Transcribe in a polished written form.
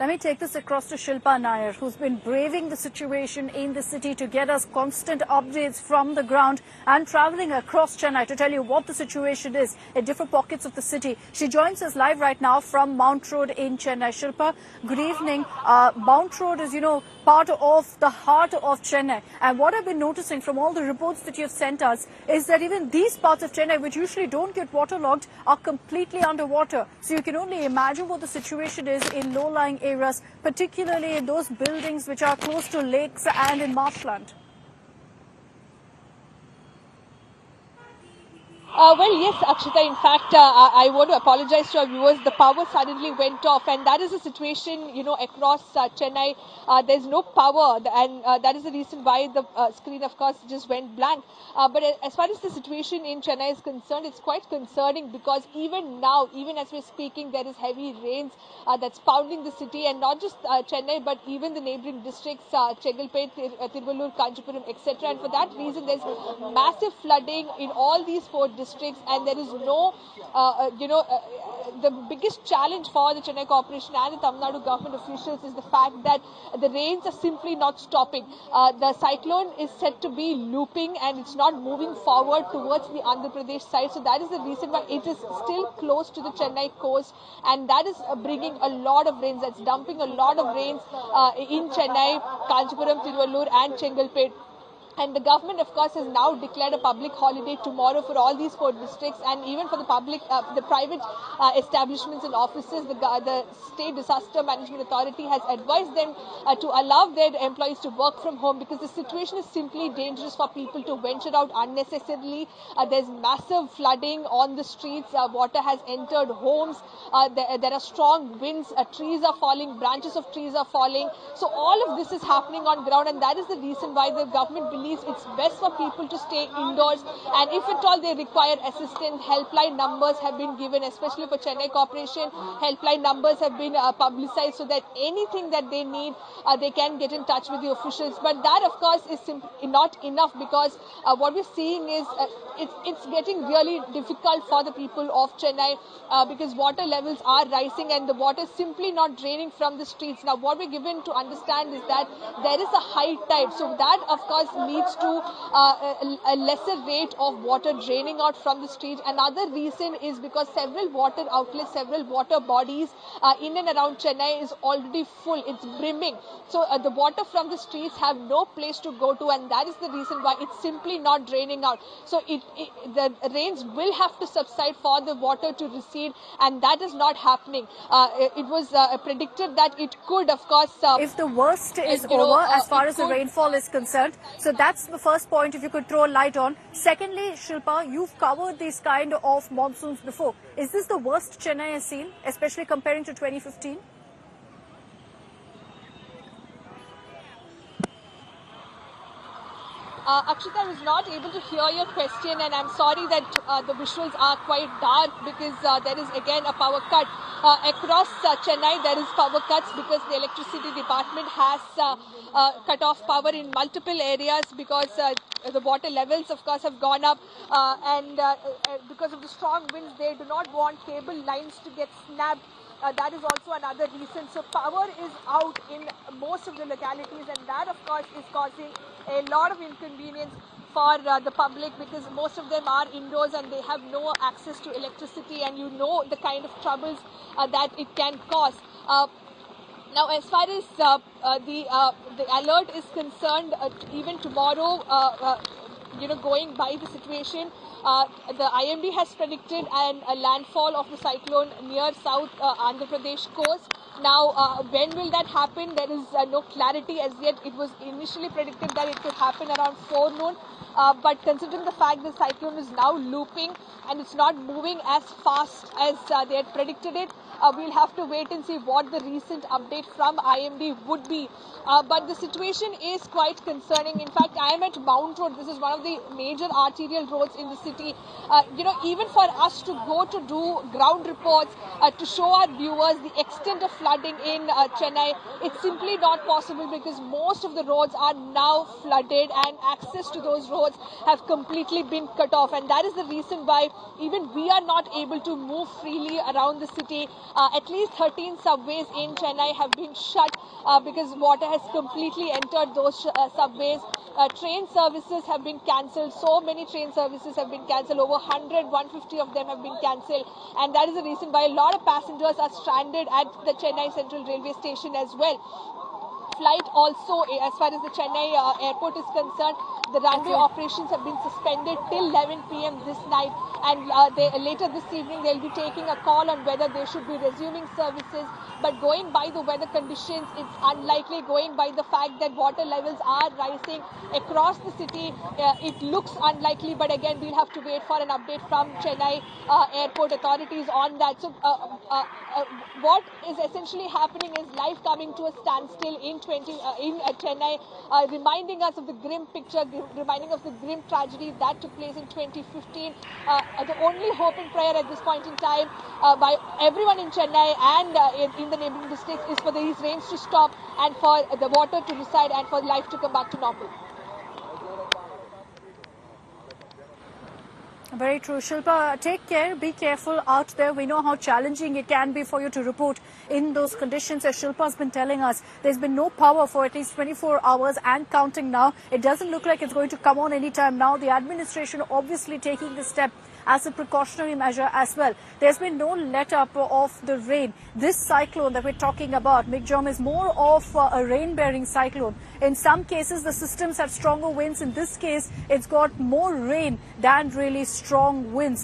Let me take this across to Shilpa Nair, who's been braving the situation in the city to get us constant updates from the ground and travelling across Chennai to tell you what the situation is in different pockets of the city. She joins us live right now from Mount Road in Chennai. Shilpa, good evening. Mount Road is, part of the heart of Chennai. And what I've been noticing from all the reports that you've sent us is that even these parts of Chennai, which usually don't get waterlogged, are completely underwater. So you can only imagine what the situation is in low-lying areas, particularly in those buildings which are close to lakes and in marshland. Well, yes, Akshita. In fact, I want to apologize to our viewers. The power suddenly went off, and that is the situation, across Chennai. There's no power, and that is the reason why the screen, of course, just went blank. But as far as the situation in Chennai is concerned, it's quite concerning because even now, even as we're speaking, there is heavy rains that's pounding the city, and not just Chennai, but even the neighboring districts, Chengalpet, Tiruvallur, Kanchipuram, etc. And for that reason, there's massive flooding in all these four districts, and there is no, the biggest challenge for the Chennai Corporation and the Tamil Nadu government officials is the fact that the rains are simply not stopping. The cyclone is said to be looping and it's not moving forward towards the Andhra Pradesh side. So that is the reason why it is still close to the Chennai coast, and that is bringing a lot of rains. That's dumping a lot of rains in Chennai, Kanchipuram, Tiruvallur and Chengalpet. And the government, of course, has now declared a public holiday tomorrow for all these four districts, and even for the public, the private establishments and offices. The State Disaster Management Authority has advised them to allow their employees to work from home because the situation is simply dangerous for people to venture out unnecessarily. There's massive flooding on the streets. Water has entered homes. There are strong winds. Trees are falling. Branches of trees are falling. So all of this is happening on ground, and that is the reason why the government believes it's best for people to stay indoors, and if at all they require assistance, helpline numbers have been given, especially for Chennai Corporation. Helpline numbers have been publicized so that anything that they need, they can get in touch with the officials. But that, of course, is simply not enough because what we're seeing is it's getting really difficult for the people of Chennai because water levels are rising and the water is simply not draining from the streets. Now, what we're given to understand is that there is a high tide, so that, of course, leads to a lesser rate of water draining out from the street. Another reason is because several water outlets, several water bodies in and around Chennai is already full. It's brimming. So the water from the streets have no place to go to, and that is the reason why it's simply not draining out. So the rains will have to subside for the water to recede, and that is not happening. It was predicted that it could, of course... if the worst is over as far as the rainfall is concerned. So that's the first point, if you could throw a light on. Secondly, Shilpa, you've covered these kind of monsoons before. Is this the worst Chennai has seen, especially comparing to 2015? Akshita, I was not able to hear your question, and I'm sorry that the visuals are quite dark because there is again a power cut. Across Chennai, there is power cuts because the electricity department has cut off power in multiple areas because the water levels, of course, have gone up, and because of the strong winds, they do not want cable lines to get snapped. That is also another reason. So power is out in most of the localities, and that, of course, is causing a lot of inconvenience for the public because most of them are indoors and they have no access to electricity, and the kind of troubles that it can cause. Now, as far as the alert is concerned, even tomorrow, going by the situation, the IMD has predicted a landfall of the cyclone near South Andhra Pradesh coast. Now, when will that happen? There is no clarity as yet. It was initially predicted that it could happen around forenoon. But considering the fact the cyclone is now looping and it's not moving as fast as they had predicted it, we'll have to wait and see what the recent update from IMD would be. But the situation is quite concerning. In fact, I am at Mount Road. This is one of the major arterial roads in the city. Even for us to go to do ground reports, to show our viewers the extent of flooding in Chennai, it's simply not possible because most of the roads are now flooded and access to those roads roads have completely been cut off, and that is the reason why even we are not able to move freely around the city. At least 13 subways in Chennai have been shut because water has completely entered those subways. Train services have been cancelled. So many train services have been cancelled. Over 150 of them have been cancelled. And that is the reason why a lot of passengers are stranded at the Chennai Central Railway Station as well. Flight also, as far as the Chennai airport is concerned, the runway operations have been suspended till 11 p.m. this night, and later this evening they'll be taking a call on whether they should be resuming services. But going by the weather conditions, it's unlikely. Going by the fact that water levels are rising across the city, it looks unlikely. But again, we'll have to wait for an update from Chennai airport authorities on that. So what is essentially happening is life coming to a standstill in Chennai, reminding us of the grim picture, reminding us of the grim tragedy that took place in 2015. The only hope and prayer at this point in time by everyone in Chennai and in the neighboring districts is for these rains to stop and for the water to recede and for life to come back to normal. Very true. Shilpa, take care, be careful out there. We know how challenging it can be for you to report in those conditions. As Shilpa's been telling us, there's been no power for at least 24 hours and counting now. It doesn't look like it's going to come on anytime now. The administration obviously taking this step as a precautionary measure as well. There's been no let-up of the rain. This cyclone that we're talking about, Michaung, is more of a rain-bearing cyclone. In some cases, the systems have stronger winds. In this case, it's got more rain than really strong winds.